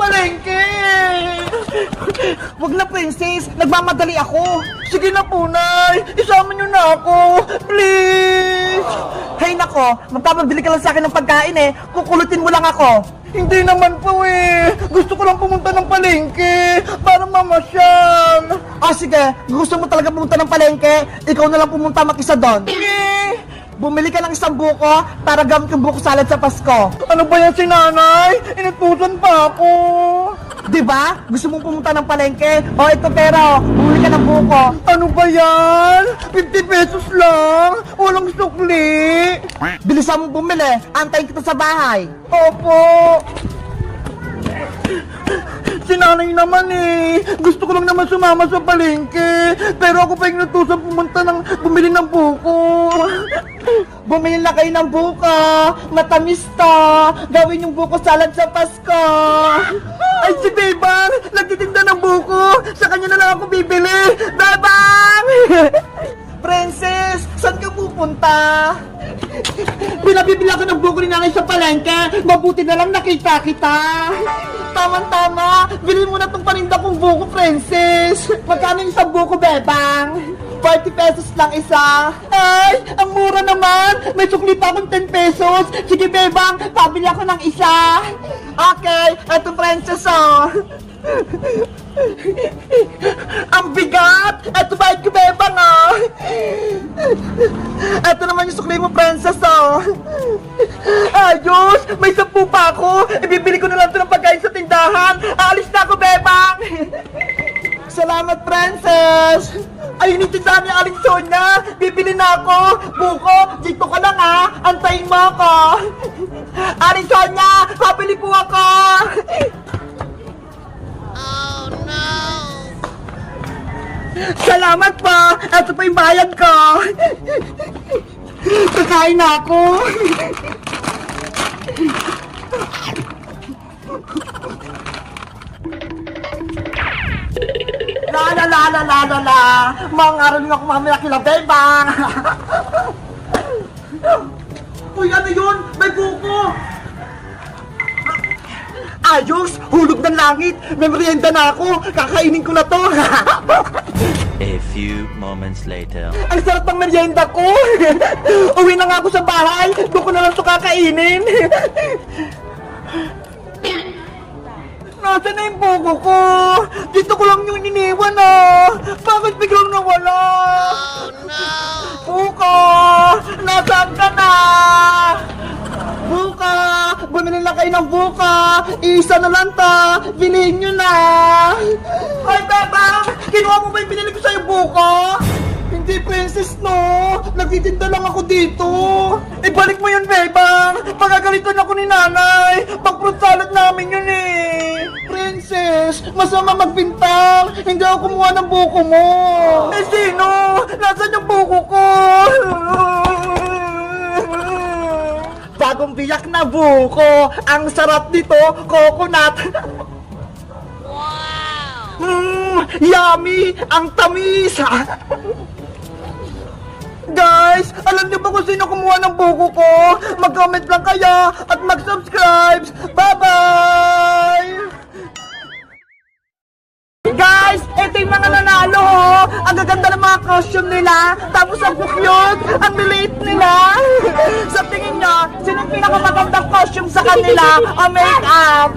palengke! Wag na, princess. Nagmamadali ako. Sige na po, Nay. Isama niyo na ako. Please! Hay nako, magpapabili ka lang sa akin ng pagkain eh. Kukulutin mo lang ako. Hindi naman po eh. Gusto ko lang pumunta ng palengke para mamasyal. Ah, sige. Gusto mo talaga pumunta ng palengke? Ikaw na lang pumunta mag-isa doon. Bumili ka ng isang buko para gamit yung buko salad sa Pasko. Ano ba yan si nanay? Inutusan pa ako. Diba? Gusto mong pumunta ng palengke? O ito pera, bumili ka ng buko. Ano ba yan? 50 pesos lang? Walang sukli. Bilisan mong bumili. Antayin kita sa bahay. Opo. Si nanay naman eh. Gusto ko lang naman sumama sa palengke. Pero ako pa yung natusan bumili ng buko. Bumili na kayo ng buko. Matamis to. Gawin yung buko salad sa Pasko. Ay, si Bebang! Nagtitinda ng buko. Sa kanya na lang ako bibili. Bebang! Princess, saan ka pupunta? Pinabibili ako ng buko ni nanay sa palengke. Mabuti na lang nakita kita. Tama-tama. Bili mo na itong paninda kong buko, princess. Magkano yung isang buko, Bebang? 40 pesos lang isa. Ay, ang mura naman. May sukli pa akong 10 pesos. Sige, Bebang, pabili ako ng isa. Okay, eto, princess, oh. Ang bigat! Eto ba ko, Bebang, oh. Eto naman yung sukli mo, princess, oh. Ayos! May 10 pa ako! Ibibili ko na lang ito ng pagkain sa tindahan! Aalis na ako, Bebang! Salamat, princess! Ayun yung tindahan ni Aling Sonia! Bibili na ako! Buko, dito ka lang, ha! Antayin mo ako! Aling Sonia! Pabili po ako! Oh no! Salamat po! Ito pa yung bayad ko! Kakain na ako! La! Mga araw nga kumamila kila Bebang! Uy, ano yun? May buko! Ayos! Hulog ng langit! May merienda na ako! Kakainin ko na to! A few moments later. Ang sarap ng merienda ko! Uwi na nga ako sa bahay! Doon ko na lang ito kakainin! Nasaan na yung buko ko? Dito ko lang yung iniwan, ah! Bakit biglang nawala? Oh no! Buko! Nasaan ka na? Buka! Bumili lang kayo ng buka! Isa na lang ta! Bilhin nyo na! Ay, Bebang! Kinuha mo ba yung binili ko sa'yo buka? Hindi, princess, no! Nagtitinda lang ako dito! Ibalik mo yun, Bebang! Pagagalitan ako ni nanay! Pag-fruit salad namin yun eh! Princess! Masama magbintang! Hindi ako kumuha ng buko mo! Eh, sino? Nasaan yung buko ko? Bagong biyak na buko! Ang sarap nito! Coconut! Wow! Yummy! Ang tamis! Guys, alam niyo ba kung sino kumuha ng buko ko? Mag-comment lang kayo at mag-subscribe! Bye-bye! Guys, ito yung mga nanalo, oh. Ang gaganda ng mga costume nila. Tapos ang cute, ang liliit nila. Sa tingin nyo, sino yung pinakamagandang costume sa kanila o make-up?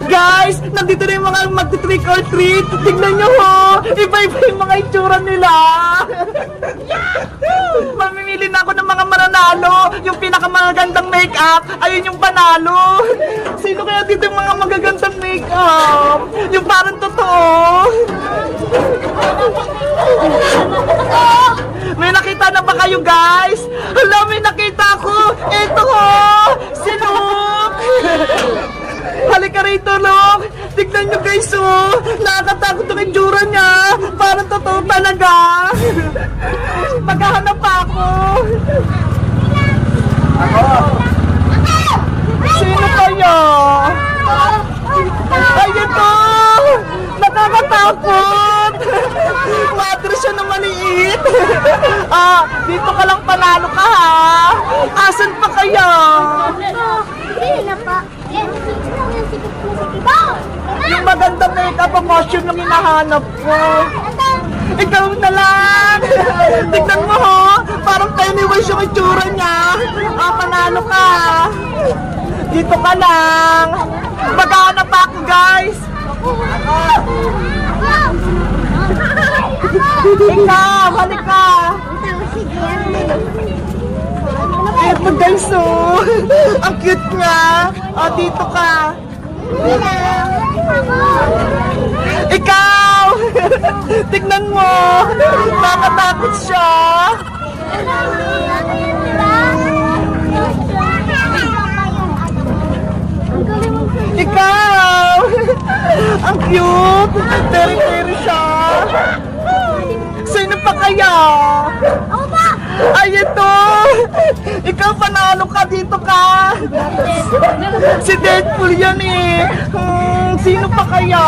Guys, nandito na yung mga magti-trick or treat. Tignan nyo, ho. Iba-iba yung mga itsura nila. Mamimili na ako ng mga mananalo. Yung pinakamagandang make-up, ayun yung panalo. Sino kaya dito yung mga magagandang make-up? Yung parang totoo. May nakita na ba kayo, guys? Hala, may nakita ko. Ito, ho. Si Luke. Halika rito, Luke! Tignan nyo, guys, oh! Nakakatakot ang itsura niya! Parang totoo talaga! Maghahanap pa ako! Sino kayo? Ay, ito! Nakakatakot! Madre siya na maliit! Dito makeup ang costume yung hinahanap ko. Ikaw na lang! Tignan mo ho! Parang Pennywise yung itsura niya! Panalo ka! Dito ka lang! Maghanap pa ako, guys! Ikaw! Halika! Ito guys, oh! Ang cute nga! Dito ka! Ikaw! Tignan mo! Nakatakot siya! Ikaw! Ang cute! Teri-teri siya! Sino pa kaya? Ako ba? Ay, ito! Ikaw, panalo ka! Dito ka! Si Deadpool yan eh! Sino pa kaya?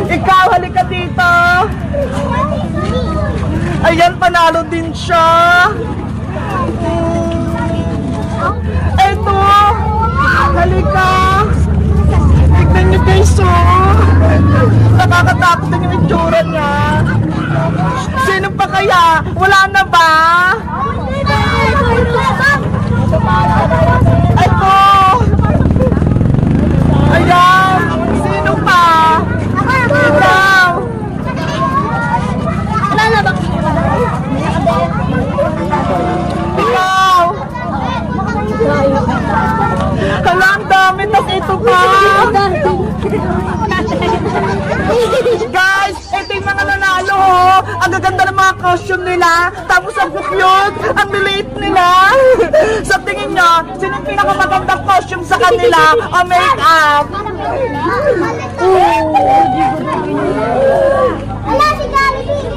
Ikaw, halika dito! Ayan, panalo din siya! Eto! Halika! Tignan niyo guys, oh! Nakakatakot din yung itsura niya! Sino pa kaya? Wala na ba? Eto! Ayan! Sino pa? Ikaw! Wala na ba? Ikaw! Hala, ang dami! Nakito ka! Guys, ito yung mga nanalo, oh. Ang gaganda ng mga costume nila. Tapos ang cute, ang late nila. Sa tingin nyo, sino yung pinakamagandang costume sa kanila? O make-up? Wala si Jollibee!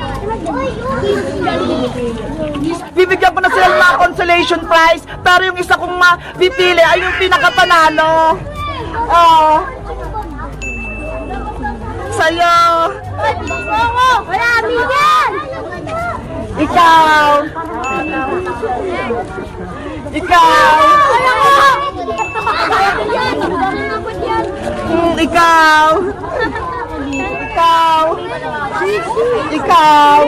Bibigyan ko na sila ng mga consolation prize. Pero yung isa kong mapipili ay yung pinakapanalo. Oh. Sa'yo. Wala, Miguel! Ikaw. Ikaw. Ikaw. Ikaw. Ikaw. Ikaw.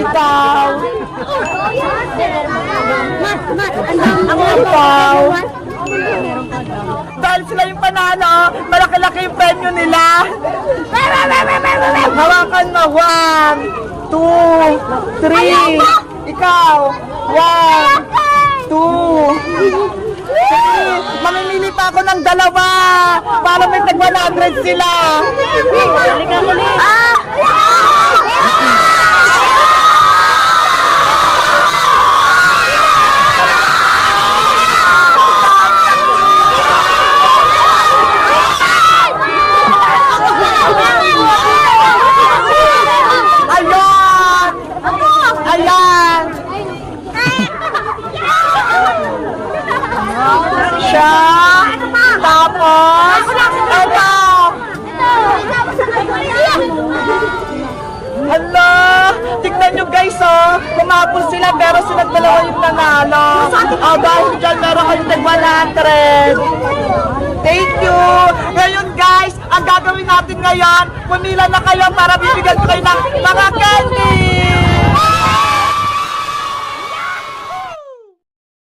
Ikaw. Ikaw. Dahil sila yung panalo, malaki-laki yung premyo nila. Hawakan mo. 1, 2, 3. Ikaw. 1, 2, 3. Mamimili pa ako ng dalawa para may tag 100 sila. Ayan! Ayan! Siya! Tapos! Ito! Hala! Tignan nyo guys, oh! Kumapos sila pero sila dalawa yung nanalo. Dahil dyan meron kayong tag 100. Thank you! Ngayon guys, ang gagawin natin ngayon, pumila na kayo para bibigyan ko kayo ng mga